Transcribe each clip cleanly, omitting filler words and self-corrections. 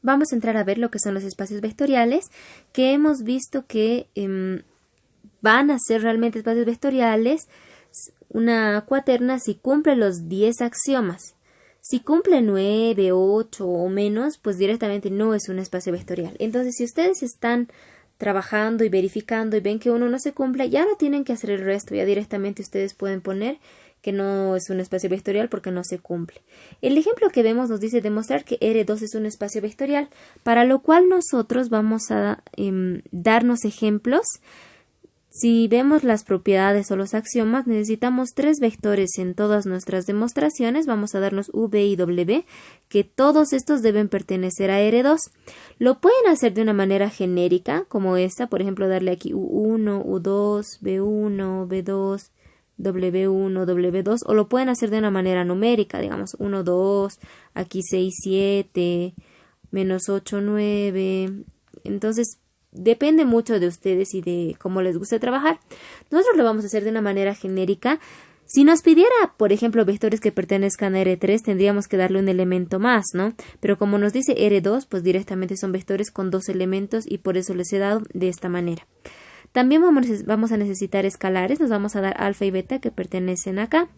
vamos a entrar a ver lo que son los espacios vectoriales, que hemos visto que van a ser realmente espacios vectoriales una cuaterna si cumple los 10 axiomas. Si cumple 9, 8 o menos, pues directamente no es un espacio vectorial. Entonces, si ustedes están trabajando y verificando y ven que uno no se cumple, ya no tienen que hacer el resto, ya directamente ustedes pueden poner que no es un espacio vectorial porque no se cumple. El ejemplo que vemos nos dice demostrar que R2 es un espacio vectorial, para lo cual nosotros vamos a darnos ejemplos. Si vemos las propiedades o los axiomas, necesitamos 3 vectores en todas nuestras demostraciones. Vamos a darnos V y W, que todos estos deben pertenecer a R2. Lo pueden hacer de una manera genérica, como esta, por ejemplo, darle aquí U1, U2, B1, B2, W1, W2, o lo pueden hacer de una manera numérica, digamos 1, 2, aquí 6, 7, menos 8, 9. Entonces, depende mucho de ustedes y de cómo les guste trabajar. Nosotros lo vamos a hacer de una manera genérica. Si nos pidiera, por ejemplo, vectores que pertenezcan a R3, tendríamos que darle un elemento más, ¿no? Pero como nos dice R2, pues directamente son vectores con 2 elementos y por eso les he dado de esta manera. También vamos a necesitar escalares. Nos vamos a dar alfa y beta que pertenecen acá.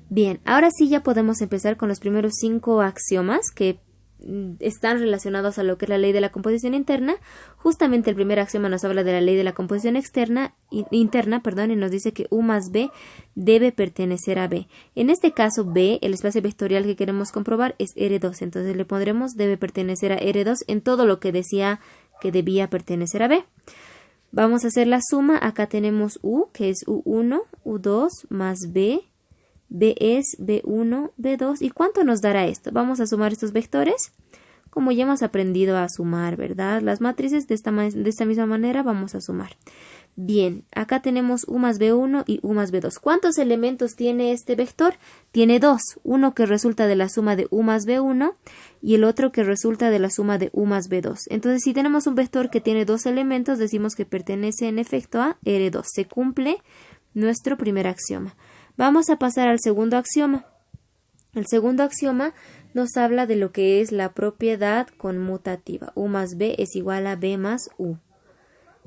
Bien, ahora sí ya podemos empezar con los primeros 5 axiomas que están relacionados a lo que es la ley de la composición interna. Justamente el primer axioma nos habla de la ley de la composición interna, y nos dice que U más B debe pertenecer a B. En este caso B, el espacio vectorial que queremos comprobar es R2, entonces le pondremos debe pertenecer a R2 en todo lo que decía que debía pertenecer a B. Vamos a hacer la suma. Acá tenemos U, que es U1, U2 más B. B es B1, B2. ¿Y cuánto nos dará esto? Vamos a sumar estos vectores, como ya hemos aprendido a sumar, ¿verdad? Las matrices de esta misma manera vamos a sumar. Bien, acá tenemos U más B1 y U más B2. ¿Cuántos elementos tiene este vector? Tiene 2. Uno que resulta de la suma de U más B1 y el otro que resulta de la suma de U más B2. Entonces, si tenemos un vector que tiene 2 elementos, decimos que pertenece en efecto a R2. Se cumple nuestro primer axioma. Vamos a pasar al segundo axioma. El segundo axioma nos habla de lo que es la propiedad conmutativa. U más B es igual a B más U.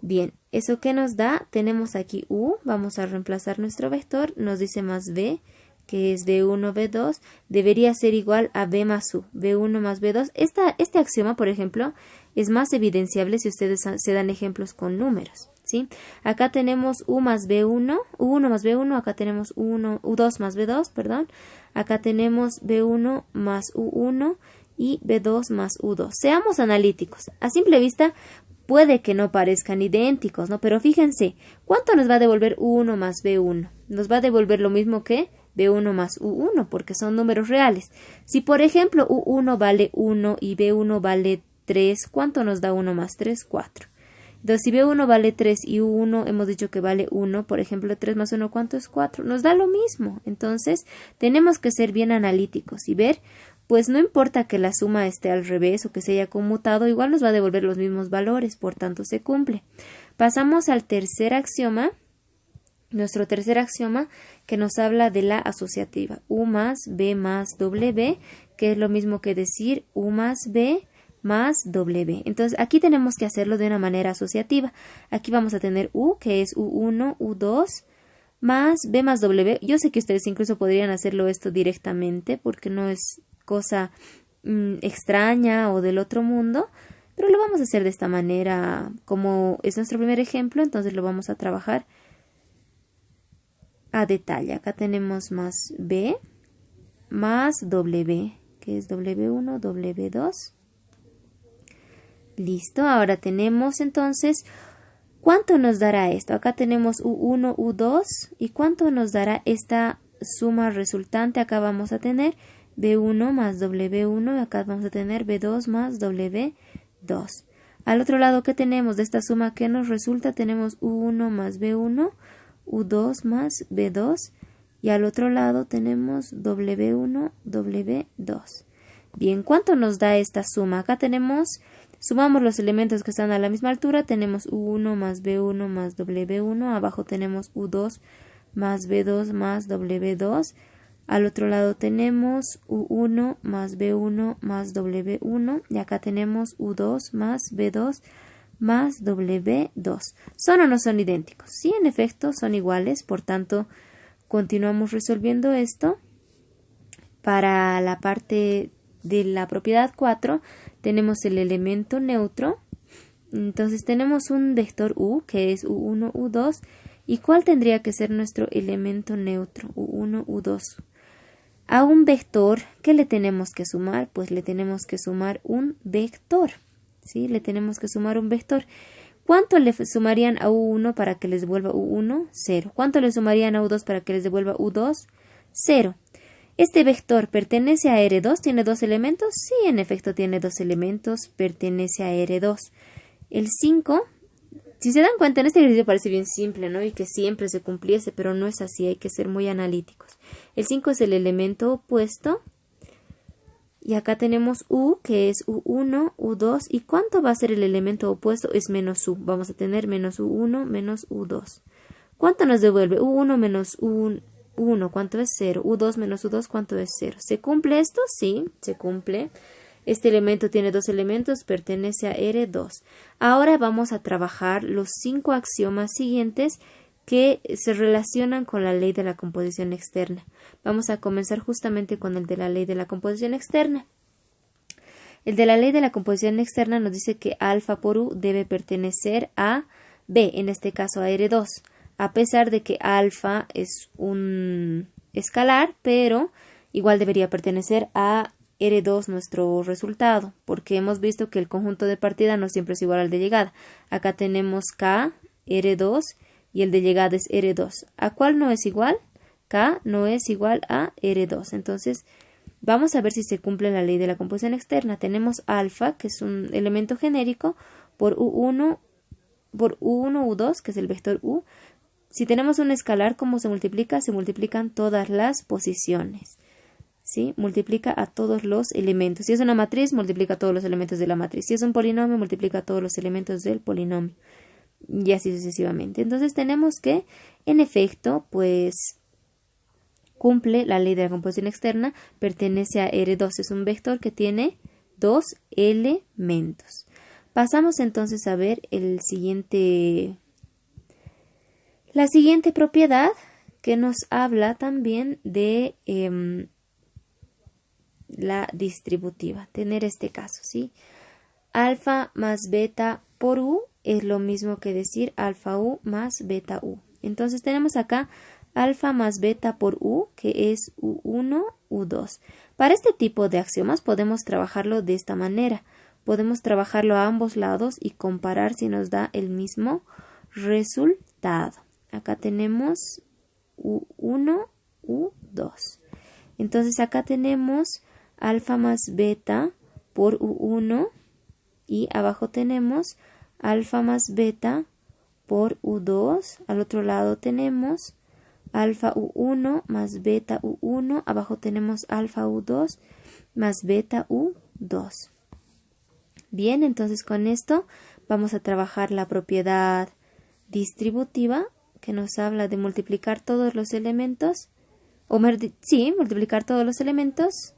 Bien, ¿eso qué nos da? Tenemos aquí U, vamos a reemplazar nuestro vector, nos dice más B, que es B1, B2, debería ser igual a B más U, B1 más B2. Este axioma, por ejemplo, es más evidenciable si ustedes se dan ejemplos con números, ¿sí? Acá tenemos U más B1, U1 más B1, acá tenemos U2 más B2, perdón. Acá tenemos B1 más U1 y B2 más U2. Seamos analíticos. A simple vista, puede que no parezcan idénticos, ¿no? Pero fíjense, ¿cuánto nos va a devolver U1 más B1? Nos va a devolver lo mismo que B1 más U1, porque son números reales. Si, por ejemplo, U1 vale 1 y B1 vale 3, ¿cuánto nos da 1 más 3? 4. Entonces, si B1 vale 3 y U1 hemos dicho que vale 1, por ejemplo, 3 más 1, ¿cuánto es 4? Nos da lo mismo. Entonces, tenemos que ser bien analíticos y ver, pues no importa que la suma esté al revés o que se haya conmutado, igual nos va a devolver los mismos valores, por tanto se cumple. Pasamos al tercer axioma, nuestro tercer axioma que nos habla de la asociativa. U más B más W, que es lo mismo que decir U más B más W. Entonces aquí tenemos que hacerlo de una manera asociativa. Aquí vamos a tener U, que es U1, U2, más B más W. Yo sé que ustedes incluso podrían hacerlo esto directamente porque no es cosa extraña o del otro mundo, pero lo vamos a hacer de esta manera, como es nuestro primer ejemplo, entonces lo vamos a trabajar a detalle. Acá tenemos más B más W, que es W1, W2. Listo, ahora tenemos entonces, ¿cuánto nos dará esto? Acá tenemos U1, U2, ¿y cuánto nos dará esta suma resultante? Acá vamos a tener B1 más W1, acá vamos a tener B2 más W2. Al otro lado, ¿qué tenemos de esta suma que nos resulta? Tenemos U1 más B1, U2 más B2, y al otro lado tenemos W1, W2. Bien, ¿cuánto nos da esta suma? Acá sumamos los elementos que están a la misma altura, tenemos U1 más B1 más W1, abajo tenemos U2 más B2 más W2, Al otro lado tenemos U1 más B1 más W1 y acá tenemos U2 más B2 más W2. ¿Son o no son idénticos? Sí, en efecto, son iguales, por tanto, continuamos resolviendo esto. Para la parte de la propiedad 4 tenemos el elemento neutro. Entonces tenemos un vector U que es U1, U2. ¿Y cuál tendría que ser nuestro elemento neutro? U1, U2. A un vector, ¿qué le tenemos que sumar? Pues le tenemos que sumar un vector. ¿Sí? Le tenemos que sumar un vector. ¿Cuánto le sumarían a U1 para que les devuelva U1? 0. ¿Cuánto le sumarían a U2 para que les devuelva U2? 0. ¿Este vector pertenece a R2? ¿Tiene dos elementos? Sí, en efecto tiene dos elementos. Pertenece a R2. El 5, si se dan cuenta, en este ejercicio parece bien simple, ¿no? Y que siempre se cumpliese, pero no es así, hay que ser muy analíticos. El 5 es el elemento opuesto. Y acá tenemos U, que es U1, U2. ¿Y cuánto va a ser el elemento opuesto? Es menos U. Vamos a tener menos U1 menos U2. ¿Cuánto nos devuelve? U1 menos U1, ¿cuánto es 0? U2 menos U2, ¿cuánto es 0? ¿Se cumple esto? Sí, se cumple. Este elemento tiene dos elementos, pertenece a R2. Ahora vamos a trabajar los 5 axiomas siguientes que se relacionan con la ley de la composición externa. Vamos a comenzar justamente con el de la ley de la composición externa. El de la ley de la composición externa nos dice que alfa por U debe pertenecer a B, en este caso a R2, a pesar de que alfa es un escalar, pero igual debería pertenecer a R2 nuestro resultado, porque hemos visto que el conjunto de partida no siempre es igual al de llegada. Acá tenemos K, R2 y el de llegada es R2. ¿A cuál no es igual? K no es igual a R2. Entonces, vamos a ver si se cumple la ley de la composición externa. Tenemos alfa, que es un elemento genérico, por U1, U2, que es el vector U. Si tenemos un escalar, ¿cómo se multiplica? Se multiplican todas las posiciones. ¿Sí? Multiplica a todos los elementos. Si es una matriz, multiplica a todos los elementos de la matriz. Si es un polinomio, multiplica a todos los elementos del polinomio. Y así sucesivamente. Entonces tenemos que, en efecto, pues cumple la ley de la composición externa, pertenece a R2, es un vector que tiene dos elementos. Pasamos entonces a ver la siguiente propiedad que nos habla también de la distributiva, tener este caso, ¿sí? Alfa más beta por U es lo mismo que decir alfa U más beta U. Entonces tenemos acá alfa más beta por U, que es U1, U2. Para este tipo de axiomas podemos trabajarlo de esta manera. Podemos trabajarlo a ambos lados y comparar si nos da el mismo resultado. Acá tenemos U1, U2. Entonces acá tenemos alfa más beta por U1 y abajo tenemos alfa más beta por U2. Al otro lado tenemos alfa U1 más beta U1. Abajo tenemos alfa U2 más beta U2. Bien, entonces con esto vamos a trabajar la propiedad distributiva que nos habla de multiplicar todos los elementos, multiplicar todos los elementos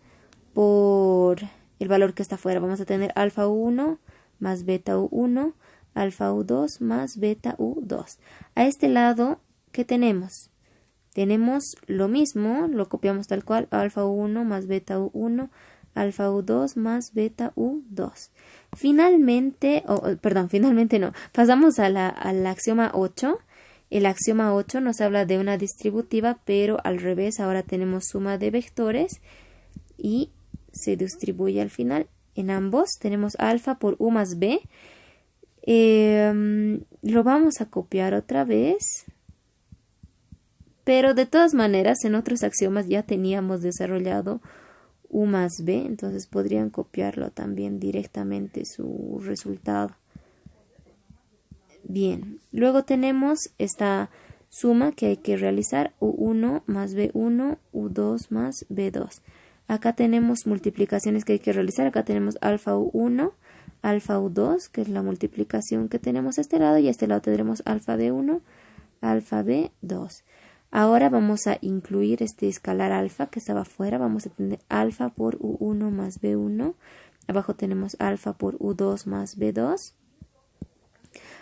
por el valor que está afuera. Vamos a tener alfa U1 más beta U1, alfa U2 más beta U2. A este lado, ¿qué tenemos? Tenemos lo mismo, lo copiamos tal cual, alfa U1 más beta U1, alfa U2 más beta U2. Finalmente no, pasamos al axioma 8. El axioma 8 nos habla de una distributiva, pero al revés, ahora tenemos suma de vectores y se distribuye al final. En ambos tenemos alfa por U más B. Lo vamos a copiar otra vez. Pero de todas maneras, en otros axiomas ya teníamos desarrollado U más B. Entonces podrían copiarlo también directamente su resultado. Bien, luego tenemos esta suma que hay que realizar, U1 más B1, U2 más B2. Acá tenemos multiplicaciones que hay que realizar, acá tenemos alfa U1, alfa U2, que es la multiplicación que tenemos a este lado, y a este lado tendremos alfa B1, alfa B2. Ahora vamos a incluir este escalar alfa que estaba afuera. Vamos a tener alfa por U1 más B1. Abajo tenemos alfa por U2 más B2.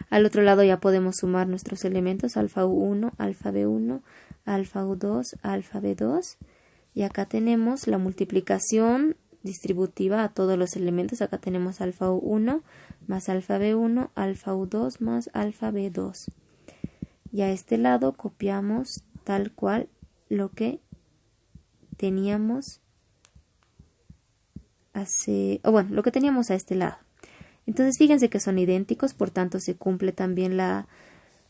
Al otro lado ya podemos sumar nuestros elementos, alfa U1, alfa B1, alfa U2, alfa B2. Y acá tenemos la multiplicación distributiva a todos los elementos. Acá tenemos alfa U1 más alfa B1, alfa U2 más alfa B2. Y a este lado copiamos tal cual lo que teníamos lo que teníamos a este lado. Entonces fíjense que son idénticos, por tanto se cumple también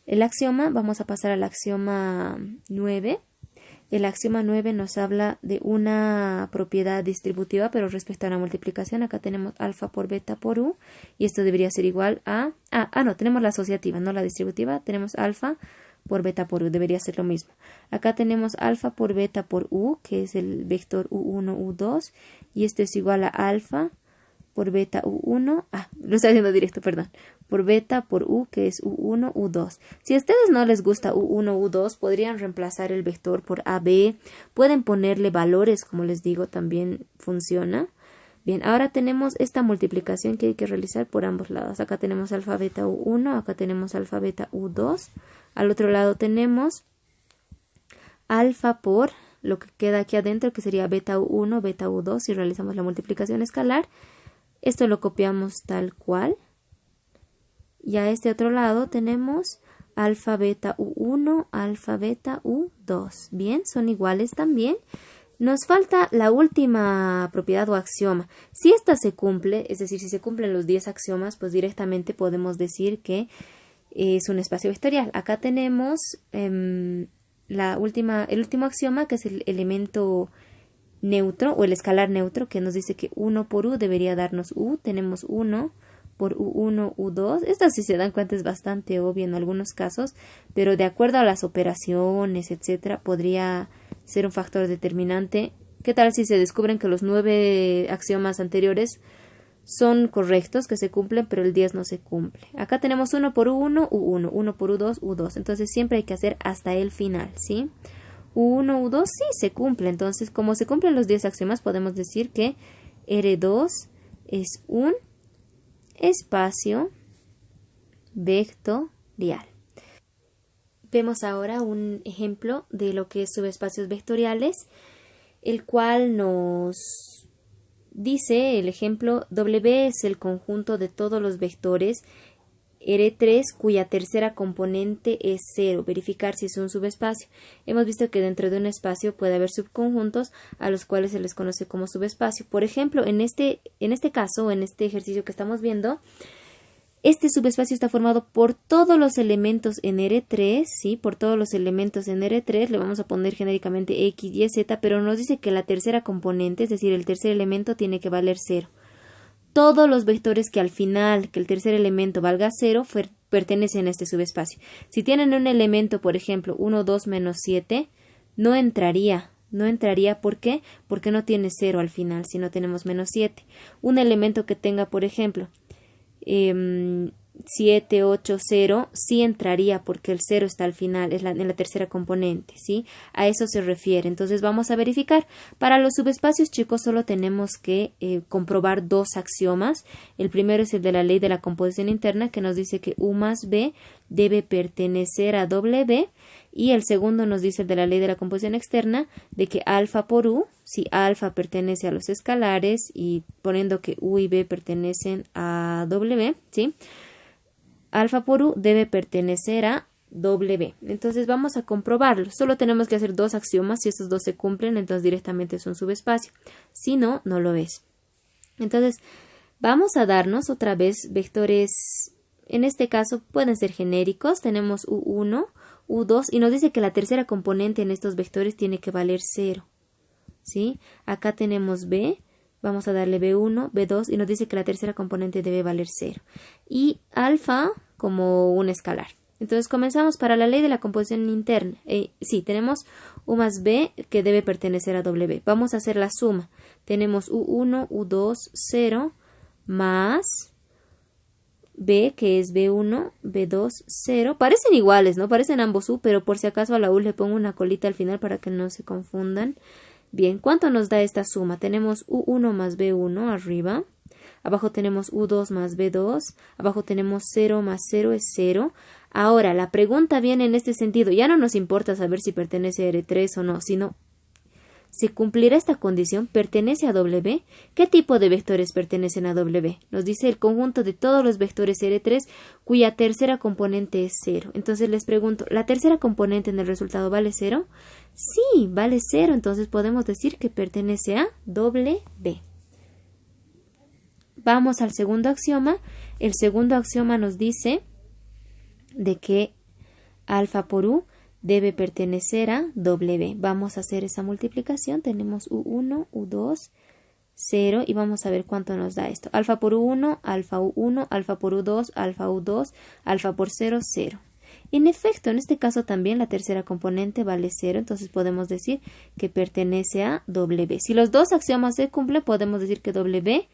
el axioma. Vamos a pasar al axioma 9. El axioma 9 nos habla de una propiedad distributiva, pero respecto a la multiplicación, acá tenemos alfa por beta por u, y esto debería ser igual a... no, tenemos la asociativa, no la distributiva, tenemos alfa por beta por u, debería ser lo mismo. Acá tenemos alfa por beta por u, que es el vector u1, u2, y esto es igual a alfa por beta u1, lo estoy haciendo directo, perdón, por beta por u, que es u1, u2. Si a ustedes no les gusta u1, u2, podrían reemplazar el vector por ab, pueden ponerle valores, como les digo, también funciona. Bien, ahora tenemos esta multiplicación que hay que realizar por ambos lados. Acá tenemos alfa beta u1, acá tenemos alfa beta u2. Al otro lado tenemos alfa por lo que queda aquí adentro, que sería beta u1, beta u2, si realizamos la multiplicación escalar. Esto lo copiamos tal cual. Y a este otro lado tenemos alfa beta u1, alfa beta u2. Bien, son iguales también. Nos falta la última propiedad o axioma. Si esta se cumple, es decir, si se cumplen los 10 axiomas, pues directamente podemos decir que es un espacio vectorial. Acá tenemos el último axioma, que es el elemento neutro o el escalar neutro, que nos dice que 1 por u debería darnos u. Tenemos 1 por u1, u2. Esto, si se dan cuenta, es bastante obvio en algunos casos, pero de acuerdo a las operaciones, etcétera, podría ser un factor determinante. ¿Qué tal si se descubren que los 9 axiomas anteriores son correctos, que se cumplen, pero el 10 no se cumple? Acá tenemos 1 por u1, u1, 1 por u2, u2. Entonces siempre hay que hacer hasta el final, ¿sí? U1, U2 sí se cumple. Entonces, como se cumplen los 10 axiomas, podemos decir que R2 es un espacio vectorial. Vemos ahora un ejemplo de lo que es subespacios vectoriales, el cual nos dice el ejemplo: W es el conjunto de todos los vectores R3 cuya tercera componente es 0. Verificar si es un subespacio. Hemos visto que dentro de un espacio puede haber subconjuntos a los cuales se les conoce como subespacio. Por ejemplo, en este caso, en este ejercicio que estamos viendo, este subespacio está formado por todos los elementos en R3, ¿sí? Por todos los elementos en R3, le vamos a poner genéricamente X, Y, Z, pero nos dice que la tercera componente, es decir, el tercer elemento, tiene que valer 0. Todos los vectores que al final, que el tercer elemento valga 0, pertenecen a este subespacio. Si tienen un elemento, por ejemplo, 1, 2, menos 7, no entraría. No entraría, ¿por qué? Porque no tiene 0 al final, si no tenemos menos 7. Un elemento que tenga, por ejemplo, 7, 8, 0, sí entraría porque el 0 está al final, es en la tercera componente, ¿sí? A eso se refiere. Entonces vamos a verificar. Para los subespacios, chicos, solo tenemos que comprobar 2 axiomas. El primero es el de la ley de la composición interna, que nos dice que U más B debe pertenecer a W, y el segundo nos dice el de la ley de la composición externa, de que alfa por U, si alfa pertenece a los escalares y poniendo que U y B pertenecen a W, ¿sí? Alfa por U debe pertenecer a W. Entonces vamos a comprobarlo. Solo tenemos que hacer 2 axiomas. Si estos 2 se cumplen, entonces directamente es un subespacio. Si no, no lo es. Entonces vamos a darnos otra vez vectores. En este caso pueden ser genéricos. Tenemos U1, U2 y nos dice que la tercera componente en estos vectores tiene que valer 0. ¿Sí? Acá tenemos B. Vamos a darle B1, B2 y nos dice que la tercera componente debe valer 0. Y alfa como un escalar. Entonces comenzamos para la ley de la composición interna. Sí, tenemos U más B que debe pertenecer a W. Vamos a hacer la suma. Tenemos U1, U2, 0 más B, que es B1, B2, 0. Parecen iguales, ¿no? Parecen ambos U, pero por si acaso a la U le pongo una colita al final para que no se confundan. Bien, ¿cuánto nos da esta suma? Tenemos U1 más B1 arriba. Abajo tenemos U2 más B2. Abajo tenemos 0 más 0 es 0. Ahora, la pregunta viene en este sentido. Ya no nos importa saber si pertenece a R3 o no, sino ¿se cumplirá esta condición? ¿Pertenece a W? ¿Qué tipo de vectores pertenecen a W? Nos dice el conjunto de todos los vectores R3 cuya tercera componente es 0. Entonces les pregunto, ¿la tercera componente en el resultado vale 0? Sí, vale 0. Entonces podemos decir que pertenece a W. Vamos al segundo axioma. El segundo axioma nos dice de que alfa por U debe pertenecer a W. Vamos a hacer esa multiplicación. Tenemos U1, U2, 0 y vamos a ver cuánto nos da esto. Alfa por U1, alfa U1, alfa por U2, alfa U2, alfa por 0, 0. En efecto, en este caso también la tercera componente vale 0, entonces podemos decir que pertenece a W. Si los dos axiomas se cumplen, podemos decir que W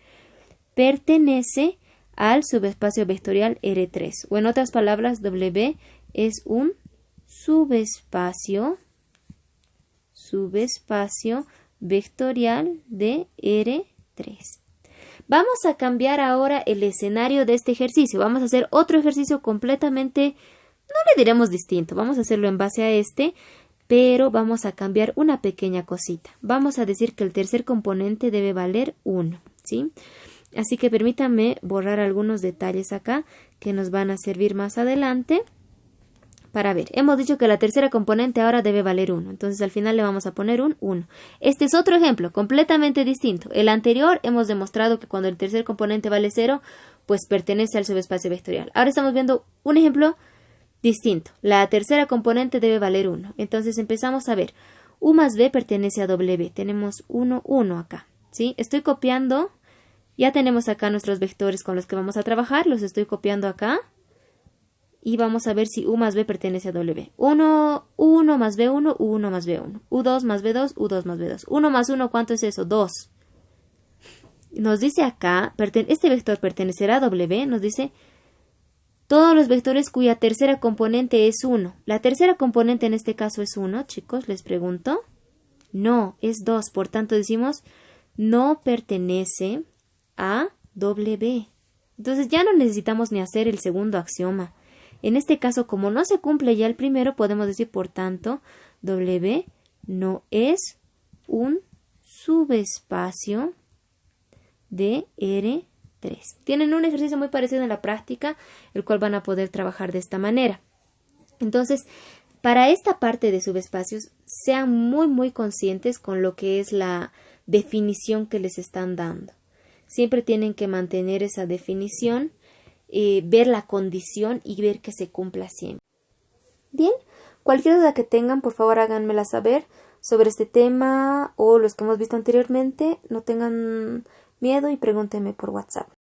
pertenece al subespacio vectorial R3. O en otras palabras, W es un subespacio vectorial de R3. Vamos a cambiar ahora el escenario de este ejercicio. Vamos a hacer otro ejercicio completamente, no le diremos distinto, vamos a hacerlo en base a este, pero vamos a cambiar una pequeña cosita. Vamos a decir que el tercer componente debe valer 1, ¿sí? Así que permítanme borrar algunos detalles acá que nos van a servir más adelante. Para ver, hemos dicho que la tercera componente ahora debe valer 1, entonces al final le vamos a poner un 1. Este es otro ejemplo, completamente distinto. El anterior hemos demostrado que cuando el tercer componente vale 0, pues pertenece al subespacio vectorial. Ahora estamos viendo un ejemplo distinto. La tercera componente debe valer 1, entonces empezamos a ver. U más B pertenece a W, tenemos 1, 1 acá, ¿sí? Estoy copiando, ya tenemos acá nuestros vectores con los que vamos a trabajar, los estoy copiando acá. Y vamos a ver si U más B pertenece a W. 1 más B1, U1 más B1. U2 más B2, U2 más B2. 1 más 1, ¿cuánto es eso? 2. Nos dice acá, este vector pertenecerá a W, nos dice todos los vectores cuya tercera componente es 1. ¿La tercera componente en este caso es 1, chicos? Les pregunto. No, es 2. Por tanto decimos no pertenece a W. Entonces ya no necesitamos ni hacer el segundo axioma. En este caso, como no se cumple ya el primero, podemos decir, por tanto, W no es un subespacio de R3. Tienen un ejercicio muy parecido en la práctica, el cual van a poder trabajar de esta manera. Entonces, para esta parte de subespacios, sean muy conscientes con lo que es la definición que les están dando. Siempre tienen que mantener esa definición, ver la condición y ver que se cumpla siempre. Bien, cualquier duda que tengan, por favor háganmela saber sobre este tema o los que hemos visto anteriormente. No tengan miedo y pregúntenme por WhatsApp.